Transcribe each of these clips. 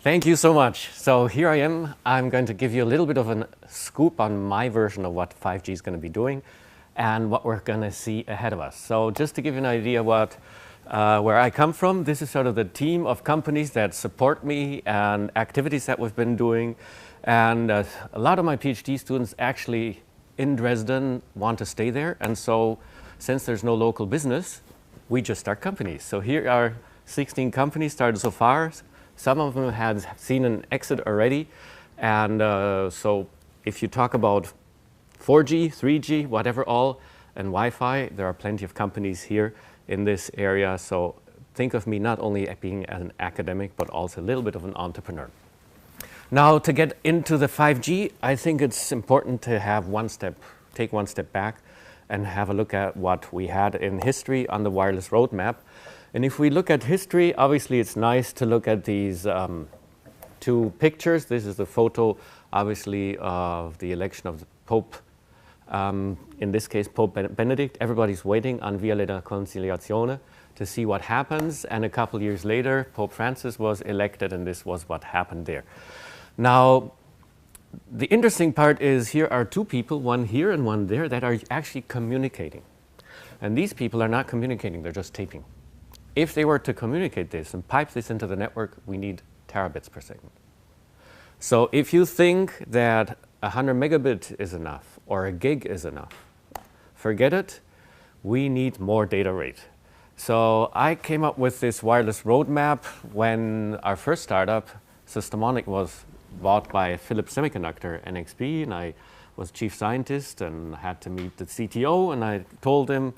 Thank you so much. So here I am. I'm going to give you a little bit of a scoop on my version of what 5G is going to be doing and what we're going to see ahead of us. So just to give you an idea where I come from, this is sort of the team of companies that support me and activities that we've been doing. And a lot of my PhD students actually in Dresden want to stay there. And so since there's no local business, we just start companies. So here are 16 companies started so far. Some of them have seen an exit already. And so if you talk about 4G, 3G, whatever all, and Wi-Fi, there are plenty of companies here in this area. So think of me not only being an academic, but also a little bit of an entrepreneur. Now, to get into the 5G, I think it's important to take one step back and have a look at what we had in history on the wireless roadmap. And if we look at history, obviously it's nice to look at these two pictures. This is the photo, obviously, of the election of the Pope, in this case, Pope Benedict. Everybody's waiting on Via della Conciliazione to see what happens. And a couple years later, Pope Francis was elected, and this was what happened there. Now, the interesting part is here are two people, one here and one there, that are actually communicating. And these people are not communicating, they're just taping. If they were to communicate this and pipe this into the network, we need terabits per second. So if you think that 100 megabit is enough or a gig is enough, forget it. We need more data rate. So I came up with this wireless roadmap when our first startup, Systemonic, was bought by Philips Semiconductor, NXP, and I was chief scientist and had to meet the CTO, and I told him,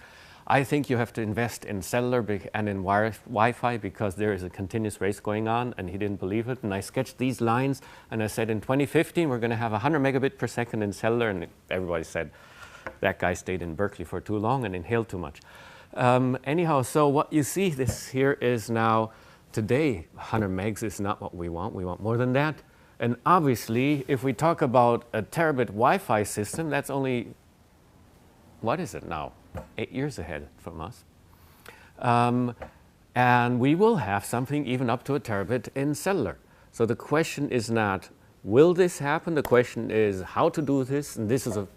I think you have to invest in cellular and in Wi-Fi because there is a continuous race going on, and he didn't believe it. And I sketched these lines, and I said in 2015 we're going to have 100 megabit per second in cellular, and everybody said that guy stayed in Berkeley for too long and inhaled too much. Anyhow, so what you see this here is now today 100 megs is not what we want. We want more than that. And obviously, if we talk about a terabit Wi-Fi system, that's only, what is it now? 8 years ahead from us. And we will have something even up to a terabit in cellular. So the question is not, will this happen? The question is how to do this. And this is a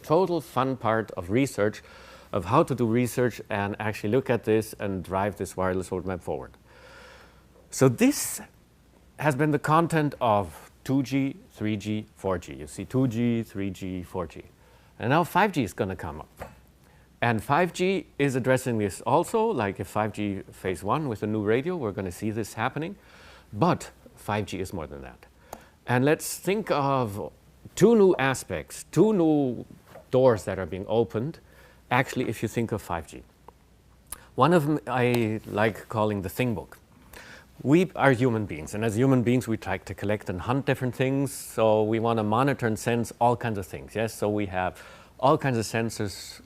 total fun part of research, of how to do research and actually look at this and drive this wireless roadmap forward. So this has been the content of 2G, 3G, 4G. You see 2G, 3G, 4G. And now 5G is going to come up. And 5G is addressing this also, like if 5G phase 1 with a new radio, we're going to see this happening. But 5G is more than that. And let's think of two new aspects, two new doors that are being opened, actually, if you think of 5G. One of them I like calling the thing book. We are human beings, and as human beings, we try to collect and hunt different things. So we want to monitor and sense all kinds of things. Yes, so we have all kinds of sensors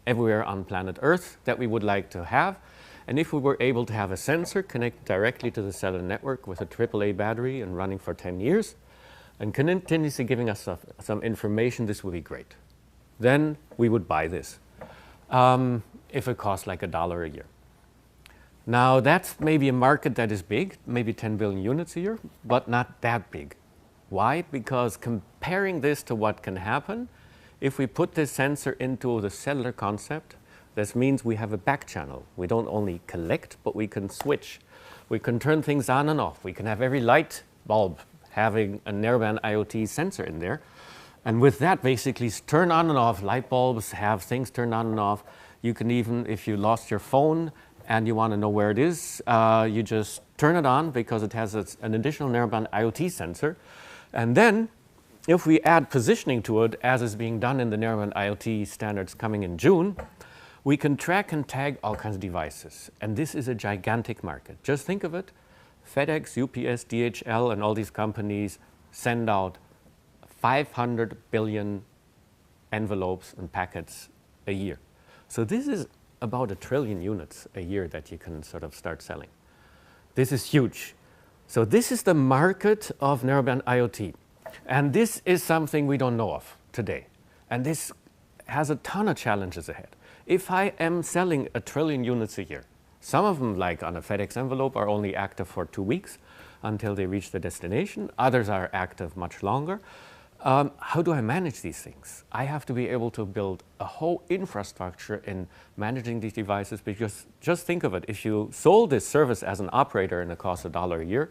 everywhere on planet Earth that we would like to have. And if we were able to have a sensor connected directly to the cellular network with a AAA battery and running for 10 years, and continuously giving us some information, this would be great. Then we would buy this if it costs like $1 a year. Now, that's maybe a market that is big, maybe 10 billion units a year, but not that big. Why? Because comparing this to what can happen, if we put this sensor into the cellular concept, this means we have a back channel. We don't only collect, but we can switch. We can turn things on and off. We can have every light bulb having a narrowband IoT sensor in there. And with that, basically, turn on and off light bulbs, have things turn on and off. You can even, if you lost your phone, and you want to know where it is, you just turn it on because it has an additional narrowband IoT sensor. And then, if we add positioning to it, as is being done in the narrowband IoT standards coming in June, we can track and tag all kinds of devices. And this is a gigantic market. Just think of it. FedEx, UPS, DHL, and all these companies send out 500 billion envelopes and packets a year. So this is about 1 trillion units a year that you can sort of start selling. This is huge. So this is the market of narrowband IoT. And this is something we don't know of today. And this has a ton of challenges ahead. If I am selling 1 trillion units a year, some of them, like on a FedEx envelope, are only active for 2 weeks. until they reach the destination. Others are active much longer. How do I manage these things? I have to be able to build a whole infrastructure in managing these devices, because just think of it. If you sold this service as an operator and it costs $1 a year,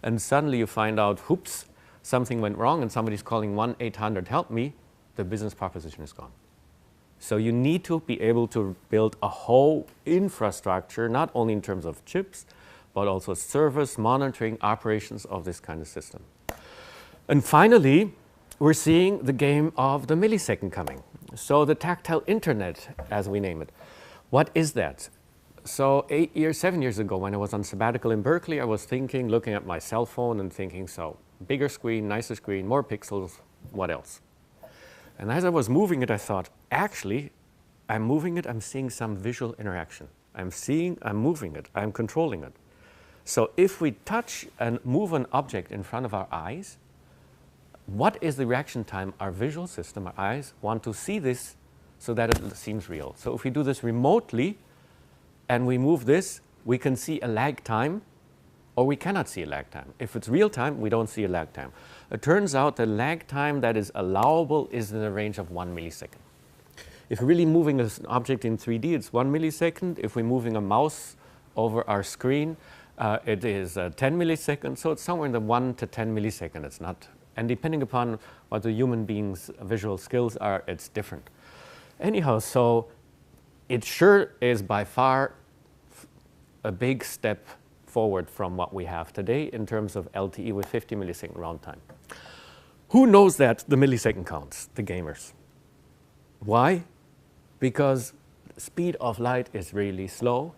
and suddenly you find out, whoops, something went wrong and somebody's calling 1-800-HELP-ME, the business proposition is gone. So you need to be able to build a whole infrastructure, not only in terms of chips, but also service, monitoring, operations of this kind of system. And finally, we're seeing the game of the millisecond coming. So the tactile internet, as we name it. What is that? So 7 years ago, when I was on sabbatical in Berkeley, I was thinking, looking at my cell phone and thinking, so bigger screen, nicer screen, more pixels, what else? And as I was moving it, I thought, actually, I'm moving it, I'm seeing some visual interaction. I'm moving it, I'm controlling it. So if we touch and move an object in front of our eyes, what is the reaction time our visual system, our eyes, want to see this so that it seems real? So if we do this remotely and we move this, we can see a lag time, or we cannot see a lag time. If it's real time, we don't see a lag time. It turns out the lag time that is allowable is in the range of 1 millisecond. If we're really moving an object in 3D, it's 1 millisecond. If we're moving a mouse over our screen, it is 10 milliseconds. So it's somewhere in the 1 to 10 millisecond. It's not. And depending upon what the human being's visual skills are, it's different. Anyhow, so it sure is by far a big step forward from what we have today in terms of LTE with 50 millisecond round time. Who knows that the millisecond counts? The gamers. Why? Because the speed of light is really slow,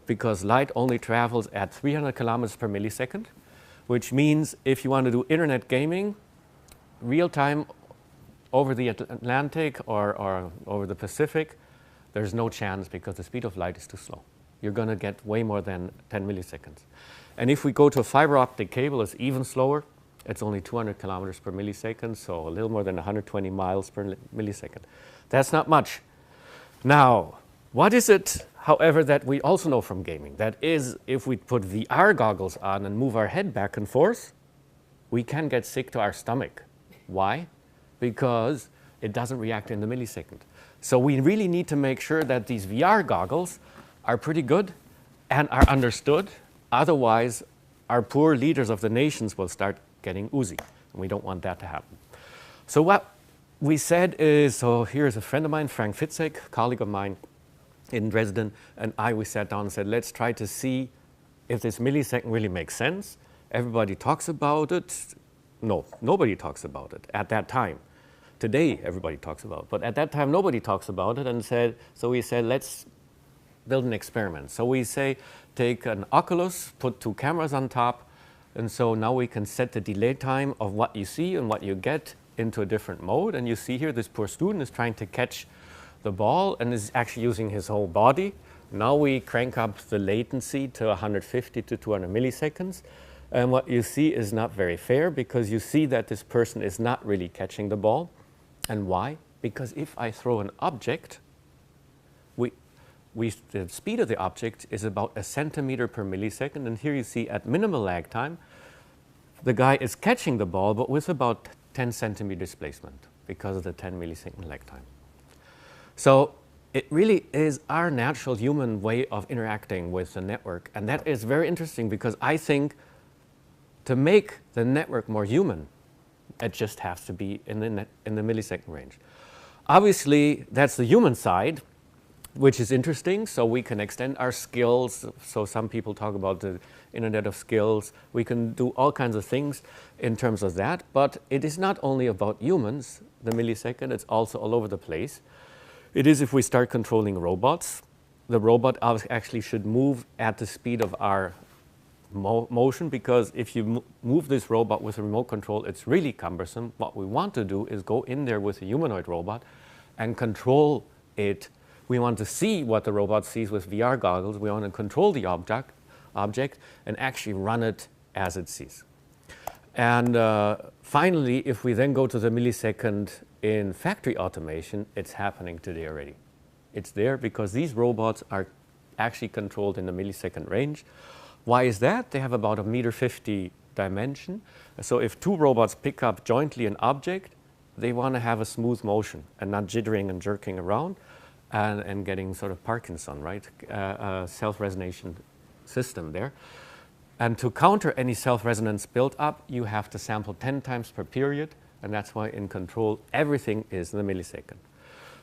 because light only travels at 300 kilometers per millisecond, which means if you want to do internet gaming, real time over the Atlantic or over the Pacific, there's no chance because the speed of light is too slow. You're going to get way more than 10 milliseconds. And if we go to a fiber optic cable, it's even slower. It's only 200 kilometers per millisecond, so a little more than 120 miles per millisecond. That's not much. Now, what is it, however, that we also know from gaming? That is, if we put VR goggles on and move our head back and forth, we can get sick to our stomach. Why? Because it doesn't react in the millisecond. So we really need to make sure that these VR goggles are pretty good and are understood. Otherwise, our poor leaders of the nations will start getting oozy, and we don't want that to happen. So what we said is, so here's a friend of mine, Frank Fitzek, colleague of mine in Dresden, and we sat down and said, let's try to see if this millisecond really makes sense. Everybody talks about it. No, nobody talks about it at that time. Today, everybody talks about it, but at that time, nobody talks about it, and so we said, let's build an experiment. So we say, take an Oculus, put 2 cameras on top, and so now we can set the delay time of what you see and what you get into a different mode. And you see here, this poor student is trying to catch the ball and is actually using his whole body. Now we crank up the latency to 150 to 200 milliseconds. And what you see is not very fair, because you see that this person is not really catching the ball. And why? Because if I throw an object, the speed of the object is about 1 centimeter per millisecond. And here you see at minimal lag time, the guy is catching the ball, but with about 10 centimeter displacement because of the 10 millisecond lag time. So it really is our natural human way of interacting with the network. And that is very interesting, because I think to make the network more human, it just has to be in the millisecond range. Obviously, that's the human side, which is interesting, so we can extend our skills. So some people talk about the Internet of Skills. We can do all kinds of things in terms of that, but it is not only about humans, the millisecond, it's also all over the place. It is if we start controlling robots. The robot actually should move at the speed of our motion, because if you move this robot with a remote control, it's really cumbersome. What we want to do is go in there with a humanoid robot and control it. We want to see what the robot sees with VR goggles. We want to control the object and actually run it as it sees. And finally, if we then go to the millisecond in factory automation, it's happening today already. It's there because these robots are actually controlled in the millisecond range. Why is that? They have about 1.50 meter dimension. So if two robots pick up jointly an object, they want to have a smooth motion and not jittering and jerking around and getting sort of Parkinson, right? Self-resonation system there. And to counter any self-resonance built up, you have to sample 10 times per period, and that's why in control, everything is in a millisecond.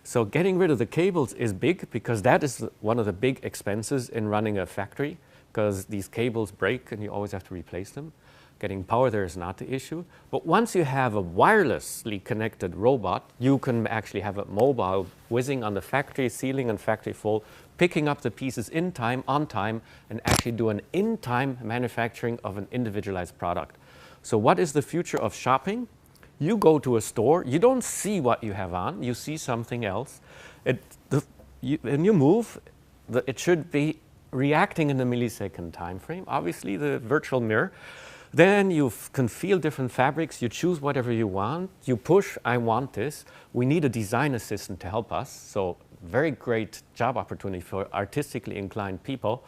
So getting rid of the cables is big because that is one of the big expenses in running a factory, because these cables break and you always have to replace them. Getting power there is not the issue. But once you have a wirelessly connected robot, you can actually have a mobile whizzing on the factory ceiling and factory floor, picking up the pieces in time, on time, and actually do an in-time manufacturing of an individualized product. So what is the future of shopping? You go to a store, you don't see what you have on, you see something else. When you move, it should be reacting in a millisecond time frame, obviously the virtual mirror. Then you can feel different fabrics, you choose whatever you want, you push, I want this. We need a design assistant to help us, so very great job opportunity for artistically inclined people.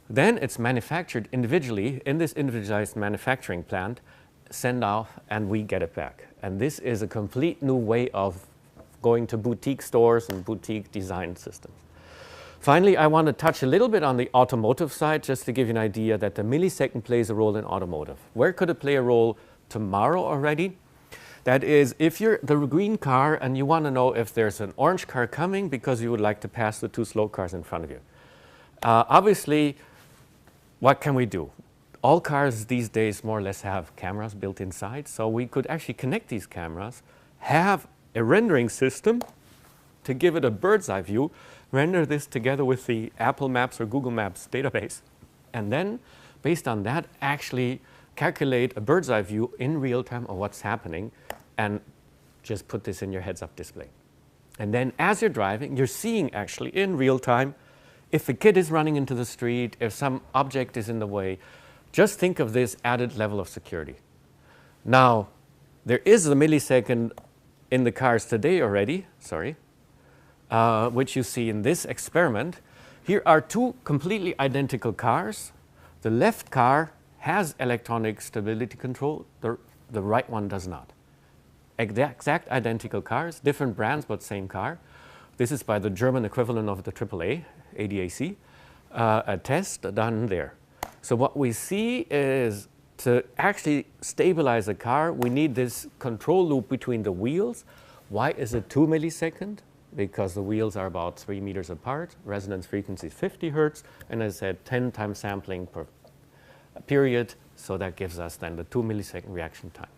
Then it's manufactured individually in this individualized manufacturing plant, send off, and we get it back. And this is a complete new way of going to boutique stores and boutique design systems. Finally, I want to touch a little bit on the automotive side, just to give you an idea that the millisecond plays a role in automotive. Where could it play a role tomorrow already? That is, if you're the green car and you want to know if there's an orange car coming because you would like to pass the two slow cars in front of you. Obviously, what can we do? All cars these days more or less have cameras built inside, so we could actually connect these cameras, have a rendering system to give it a bird's eye view, render this together with the Apple Maps or Google Maps database, and then, based on that, actually calculate a bird's eye view in real time of what's happening, and just put this in your heads-up display. And then as you're driving, you're seeing actually in real time if a kid is running into the street, if some object is in the way. Just think of this added level of security. Now, there is a millisecond in the cars today already, which you see in this experiment. Here are two completely identical cars. The left car has electronic stability control, the right one does not. Exact identical cars, different brands, but same car. This is by the German equivalent of the AAA, ADAC, a test done there. So what we see is to actually stabilize a car, we need this control loop between the wheels. Why is it 2 milliseconds? Because the wheels are about 3 meters apart, resonance frequency is 50 hertz, and as I said, 10 times sampling per period, so that gives us then the 2 millisecond reaction time.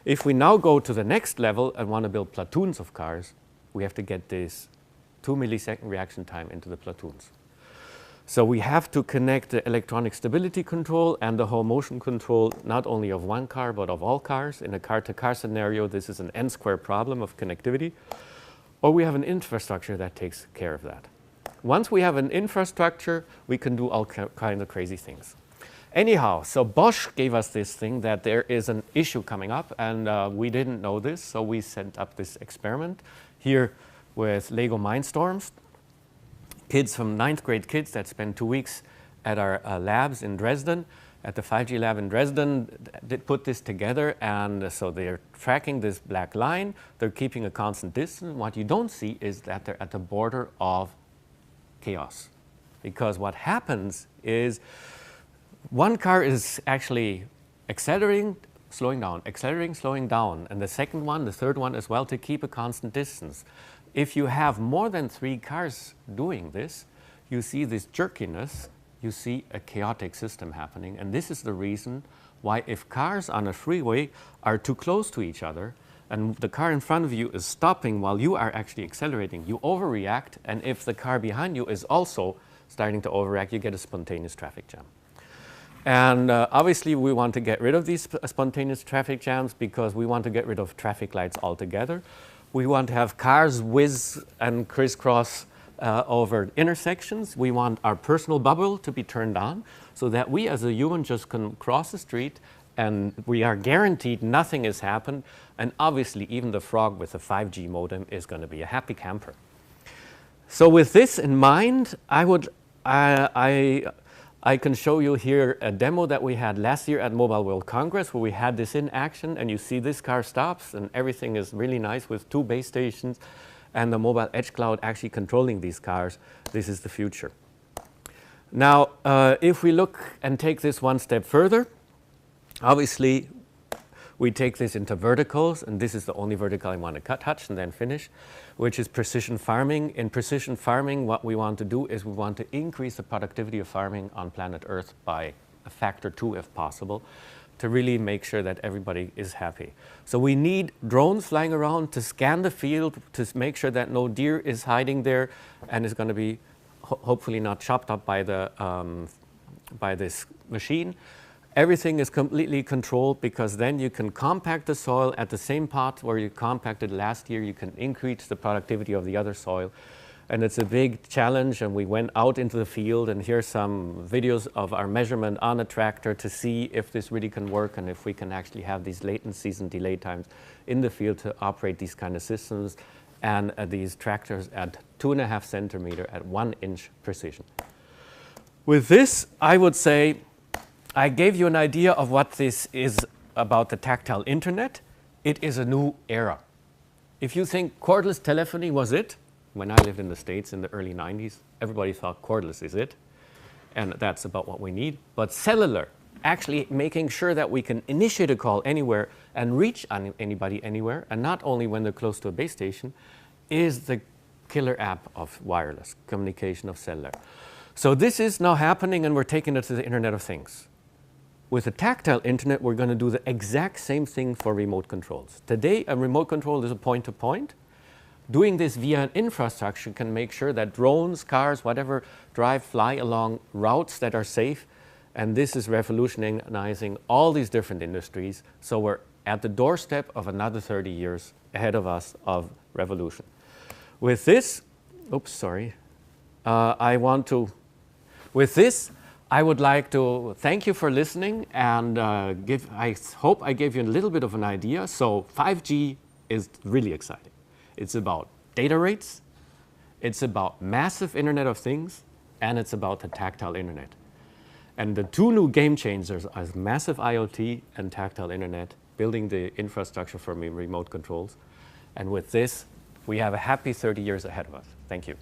If we now go to the next level and want to build platoons of cars, we have to get this 2 millisecond reaction time into the platoons. So we have to connect the electronic stability control and the whole motion control, not only of one car, but of all cars. In a car-to-car scenario, this is an n-square problem of connectivity. Or we have an infrastructure that takes care of that. Once we have an infrastructure, we can do all kinds of crazy things. Anyhow, so Bosch gave us this thing that there is an issue coming up, and we didn't know this, so we set up this experiment here with Lego Mindstorms. Kids from 9th grade kids that spend 2 weeks at our labs in Dresden, at the 5G lab in Dresden, they put this together, and so they're tracking this black line, they're keeping a constant distance. What you don't see is that they're at the border of chaos. Because what happens is one car is actually accelerating, slowing down, accelerating, slowing down, and the second one, the third one as well, to keep a constant distance. If you have more than 3 cars doing this, you see this jerkiness, you see a chaotic system happening. And this is the reason why if cars on a freeway are too close to each other and the car in front of you is stopping while you are actually accelerating, you overreact. And if the car behind you is also starting to overreact, you get a spontaneous traffic jam. And obviously, we want to get rid of these spontaneous traffic jams because we want to get rid of traffic lights altogether. We want to have cars whiz and crisscross over intersections. We want our personal bubble to be turned on so that we as a human just can cross the street and we are guaranteed nothing has happened. And obviously, even the frog with a 5G modem is going to be a happy camper. So with this in mind, I can show you here a demo that we had last year at Mobile World Congress where we had this in action, and you see this car stops and everything is really nice with 2 base stations and the mobile edge cloud actually controlling these cars. This is the future. Now, if we look and take this one step further, obviously we take this into verticals, and this is the only vertical I want to touch and then finish, which is precision farming. In precision farming, what we want to do is we want to increase the productivity of farming on planet Earth by a factor 2 if possible, to really make sure that everybody is happy. So we need drones flying around to scan the field to make sure that no deer is hiding there and is going to be hopefully not chopped up by this machine. Everything is completely controlled, because then you can compact the soil at the same pot where you compacted last year. You can increase the productivity of the other soil. And it's a big challenge, and we went out into the field, and here's some videos of our measurement on a tractor to see if this really can work and if we can actually have these latencies and delay times in the field to operate these kind of systems, and these tractors at 2.5 centimeter at 1 inch precision. With this, I would say I gave you an idea of what this is about the tactile internet. It is a new era. If you think cordless telephony was it, when I lived in the States in the early 90s, everybody thought cordless is it, and that's about what we need. But cellular, actually making sure that we can initiate a call anywhere and reach anybody anywhere, and not only when they're close to a base station, is the killer app of wireless communication of cellular. So this is now happening, and we're taking it to the Internet of Things. With the tactile internet, we're going to do the exact same thing for remote controls. Today, a remote control is a point-to-point. Doing this via an infrastructure can make sure that drones, cars, whatever, fly along routes that are safe. And this is revolutionizing all these different industries. So we're at the doorstep of another 30 years ahead of us of revolution. With this, I would like to thank you for listening, and I hope I gave you a little bit of an idea. So 5G is really exciting. It's about data rates, it's about massive Internet of Things, and it's about the tactile internet. And the 2 new game changers are massive IoT and tactile internet, building the infrastructure for remote controls. And with this, we have a happy 30 years ahead of us. Thank you.